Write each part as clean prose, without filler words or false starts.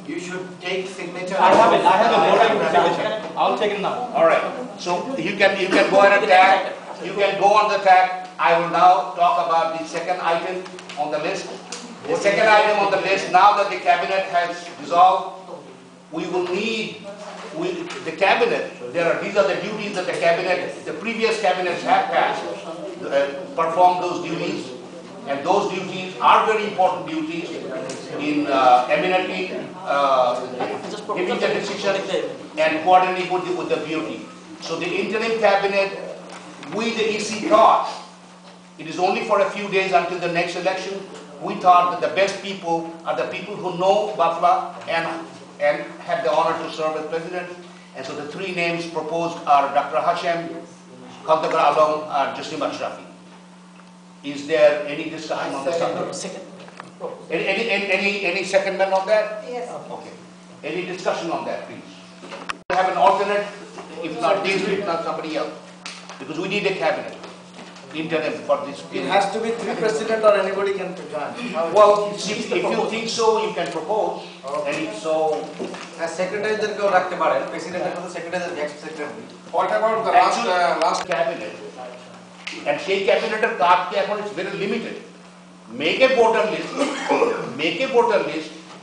You should take signature. I have it. I have a voting signature. I'll take it now. All right. So you can go ahead and tag. You can go on the tag. I will now talk about the second item on the list. The second item on the list, now that the cabinet has dissolved, we will need the cabinet. These are the duties that the previous cabinets have passed, perform those duties, and those duties are very important duties in eminently giving the decision and coordinating with the BOT. So the interim cabinet, we the EC thought, it is only for a few days until the next election. We thought that the best people are the people who know Bufla and have the honor to serve as president. And so the three names proposed are Dr. Hashem, Khaldagar Alam, and Jassim Ashrafi. Is there any discussion on the subject? Any secondment on that? Yes. Okay. Any discussion on that, please? We have an alternate, if not this, if not somebody else, because we need a cabinet interim for this. It has to be three president or anybody can join. Well, if you think so, you can propose. And if so, as secretary, then go back to president and the secretary, the next secretary. What about the last cabinet? And say cabinet of card is very limited. Make a voter list,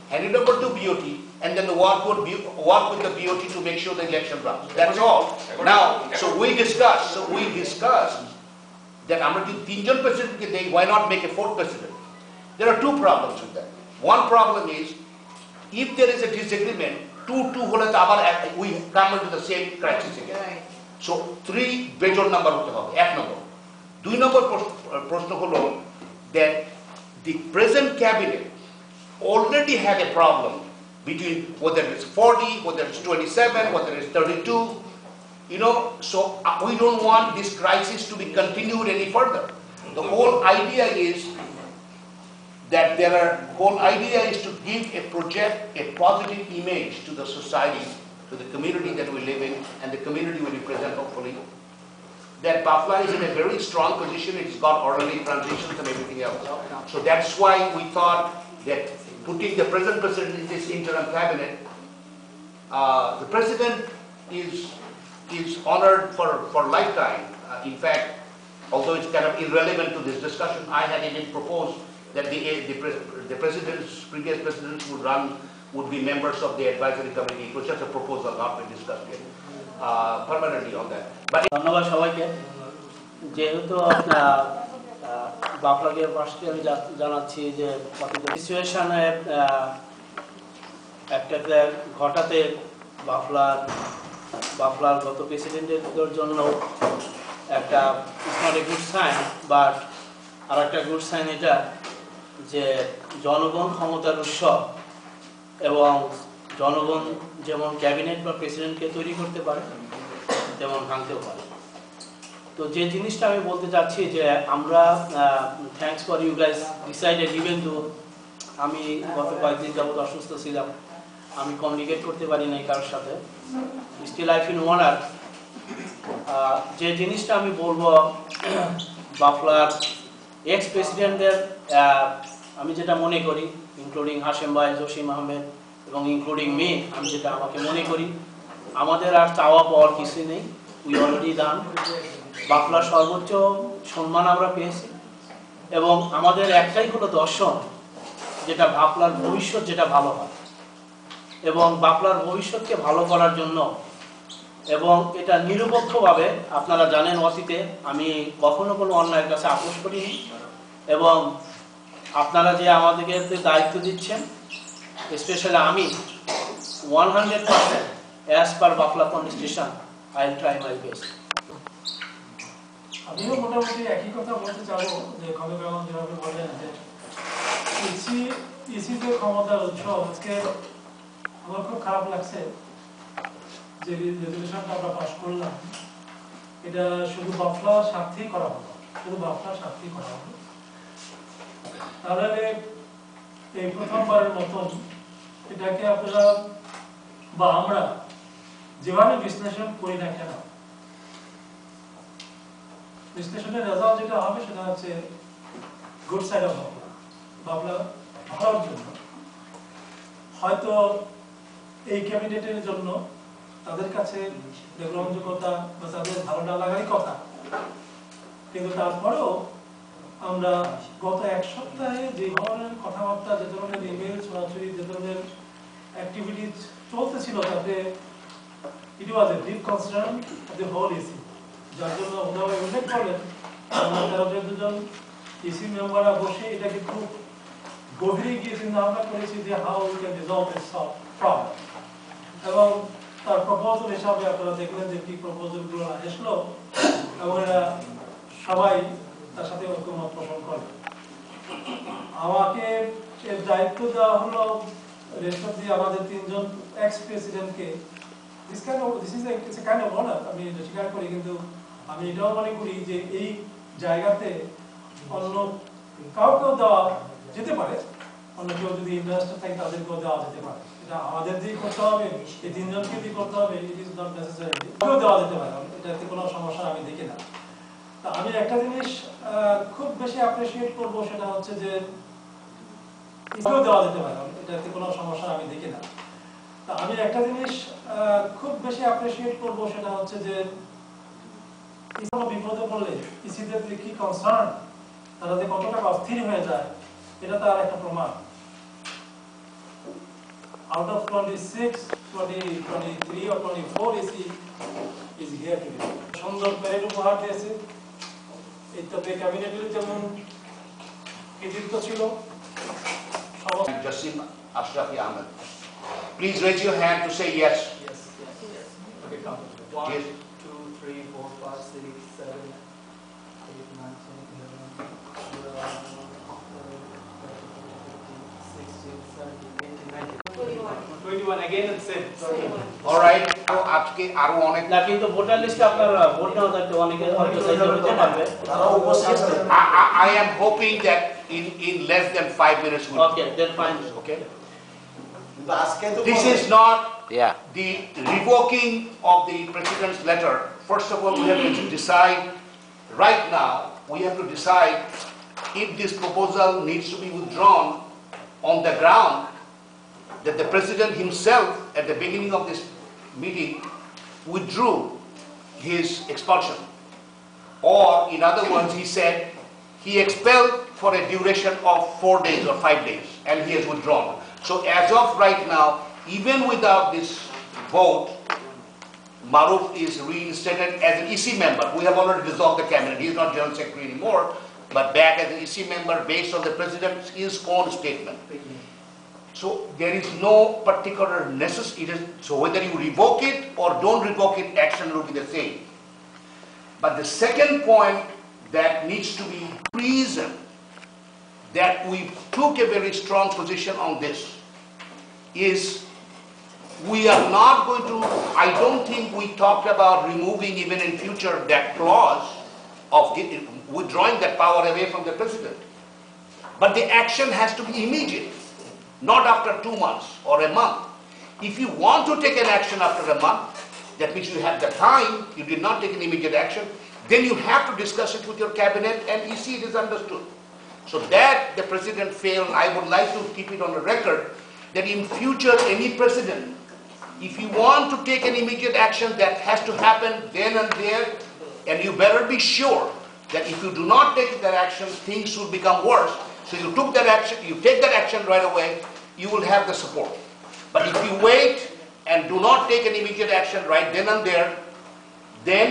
hand it over to BOT, and then work with the BOT to make sure the election runs. That's all. Now, so we discussed that president, why not make a fourth president? There are two problems with that. One problem is, if there is a disagreement, we come into the same crisis again. So, three major number F number. Two number prashno that the present cabinet already had a problem between whether it's 40, whether it's 27, whether it's 32. So we don't want this crisis to be continued any further. The whole idea is that to give a positive image to the society, to the community that we live in, and the community we represent, hopefully. That Bufla is in a very strong position. It's got orderly transitions and everything else. So that's why we thought that putting the present president in this interim cabinet, the president is honored for lifetime. In fact, although it's kind of irrelevant to this discussion, I had even proposed that the previous presidents would be members of the advisory committee. It was just a proposal, not been discussed yet permanently on that. But ধন্যবাদ সবাইকে। যেহেতু বাফলাকে ফার্স্টে আমি জানাচ্ছি যে সিচুয়েশনে একটা ঘটাতে বাফলার গত প্রেসিডেন্টের জন্য একটা not a good sign, but আর একটা গুড সাইন এটা যে জনগণ ক্ষমতার উৎস এবং জনগণ যেমন ক্যাবিনেট বা প্রেসিডেন্টকে তৈরি করতে পারে তেমন ভাঙতেও পারে। তো যে জিনিসটা আমি বলতে চাচ্ছি যে আমরা thanks for you guys decided, even তো আমি গত কয়েকদিন যাবত অসুস্থ ছিলাম, আমি কমিউনিকেট করতে পারি নাই কারোর সাথে, স্টিল আই ফিল ওয়ানার। যে জিনিসটা আমি বলবো বাফলার এক্স প্রেসিডেন্টদের, আমি যেটা মনে করি ইনক্লুডিং হাশেম ভাই, জসিম আহমেদ এবং ইনক্লুডিং মি, আমি যেটা আমাকে মনে করি আমাদের আর চাওয়া পাওয়ার কিছুই নেই। We already done. বাফলার সর্বোচ্চ সম্মান আমরা পেয়েছি এবং আমাদের একটাই হলো দর্শন, যেটা বাফলার ভবিষ্যৎ যেটা ভালো হয় এবং বাফলার ভবিষ্যৎকে ভালো করার জন্য, এবং এটা নিরপেক্ষভাবে। আপনারা জানেন অতীতে আমি কখনো কোনো অন্যায়ের কাছে আপোষ করিনি এবং আপনারা যে আমাদেরকে দায়িত্ব দিচ্ছেন, স্পেশালি আমি 100% as per Bufla constitution I will try my best. আমিও মোটামুটি একই কথা বলতে চাবো যে খন্দকার যেভাবে বললেন যে ইসি যে ক্ষমতার উৎস, আজকে আমার খুব খারাপ লাগছে যে রেজলিউশনটা আমরা পাস করলাম, এটা শুধু বাফলার স্বার্থেই করা হলো, শুধু বাফলার স্বার্থেই করা হলো। তাহলে এই প্রথমবারের মতন এটাকে আপনারা বা আমরা যেভাবে বিশ্লেষণ করি না কেন, বিশ্লেষণের রেজাল্ট যেটা হবে সেটা হচ্ছে গুড সাইড অফ বাফলা ভালোর জন্য। হয়তো এই ক্যাবিনেটের জন্য তাদের কাছে গ্রহণযোগ্যতা বা তাদের ধারণা লাগারই কথা, কিন্তু তারপরেও আমরা গত এক সপ্তাহে যে ধরনের কথাবার্তা, যে ধরনের ইমেল ছড়াছড়ি, যে ধরনের অ্যাক্টিভিটিস চলতেছিল, তাতে it was a deep concern of the whole issue, যার জন্য ওনারা উল্লেখ করলেন আমরা 13-14 জন ইসি মেম্বাররা বসে এটাকে খুব গভীরে গিয়ে চিন্তা ভাবনা করেছি যে how we can resolve this problem, এবং তার প্রপোজাল হিসাবে আপনারা দেখলেন যে কি প্রপোজালগুলো আসলো, এবং এরা সবাই তার সাথে ঐক্যমত পোষণ করে। আমাকে এর দায়িত্ব দেওয়া হলো রেশন দিয়ে আমাদের 3 জন এক্স প্রেসিডেন্টকে। This is a kind of honour, আমি এটা স্বীকার করি, কিন্তু আমি এটাও মনে করি যে এই জায়গাতে অন্য কাউকেও দেওয়া যেতে পারে, অন্য কেউ যদি ইন্টারেস্টেড থাকে তাদেরকেও দেওয়া যেতে পারে। এটা আমাদের দিয়ে করতে হবে, এই 3 জনকে দিয়ে করতে হবে, ইট ইজ নট নেসেসারি, কেউ দেওয়া যেতে পারে, এটাতে কোনো সমস্যা আমি দেখি না। তা আমি একটা জিনিস খুব বেশি অ্যাপ্রিশিয়েট করবো, সেটা হচ্ছে যে কেউ দেওয়া যেতে পারে, এটাতে কোনো সমস্যা আমি দেখি না। তা আমি একটা জিনিস খুব বেশি অ্যাপ্রিশিয়েট করবো, সেটা হচ্ছে যে কোনো বিপদে পড়লে ইসিদের যে কি কনসার্ন, তারা যে কতটা অস্থির হয়ে যায়, এটা তার একটা প্রমাণ। Out of 26, 23 or 24 AC is here today. সুন্দর প্যারেড উপহার দিয়েছে, এই তবে ক্যাবিনেটের যেমন কৃতিত্ব ছিল। Jasim Ashrafi Ahmed. Please raise your hand to say yes. Yes. Okay, count. 1, Yes. 2, 3, 4, 5, 6, 7, 8, 9, 10, 11, 12, 16, 17, 18, 19, 21 again the same. All right. তো আজকে আরো অনেক না, কিন্তু ভোটার লিস্টে আপনার ভোট নেওয়া থাকতে অনেকে হয়তো চাইতে হতে পারবে। I am hoping that in less than 5 minutes we'll Okay, then fine. okay. This is not the revoking of the president's letter. First of all, we have to decide right now. We have to decide if this proposal needs to be withdrawn on the ground that the president himself, at the beginning of this meeting, withdrew his expulsion. Or, in other words, he said he expelled for a duration of 4 days or 5 days, and he has withdrawn. So, as of right now, even without this vote, Maruf is reinstated as an EC member. We have already dissolved the cabinet. He is not General Secretary anymore, but back as an EC member based on the president's own statement. So there is no particular necessity. So whether you revoke it or don't revoke it, action will be the same. But the second point that needs to be reason that we took a very strong position on this is we are not going to, I don't think we talked about removing even in future that clause of withdrawing that power away from the president. But the action has to be immediate. Not after 2 months or a month. If you want to take an action after a month, that means you have the time, you did not take an immediate action, then you have to discuss it with your cabinet and EC, it is understood. So that the president failed, I would like to keep it on the record, that in future any president, if you want to take an immediate action, that has to happen then and there, and you better be sure that if you do not take that action, things will become worse. So you took that action, you take that action right away, you will have the support. But if you wait and do not take an immediate action right then and there, then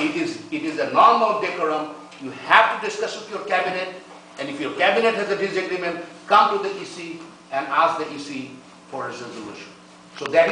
it is a normal decorum. You have to discuss with your cabinet, and if your cabinet has a disagreement, come to the EC and ask the EC for a resolution. So that is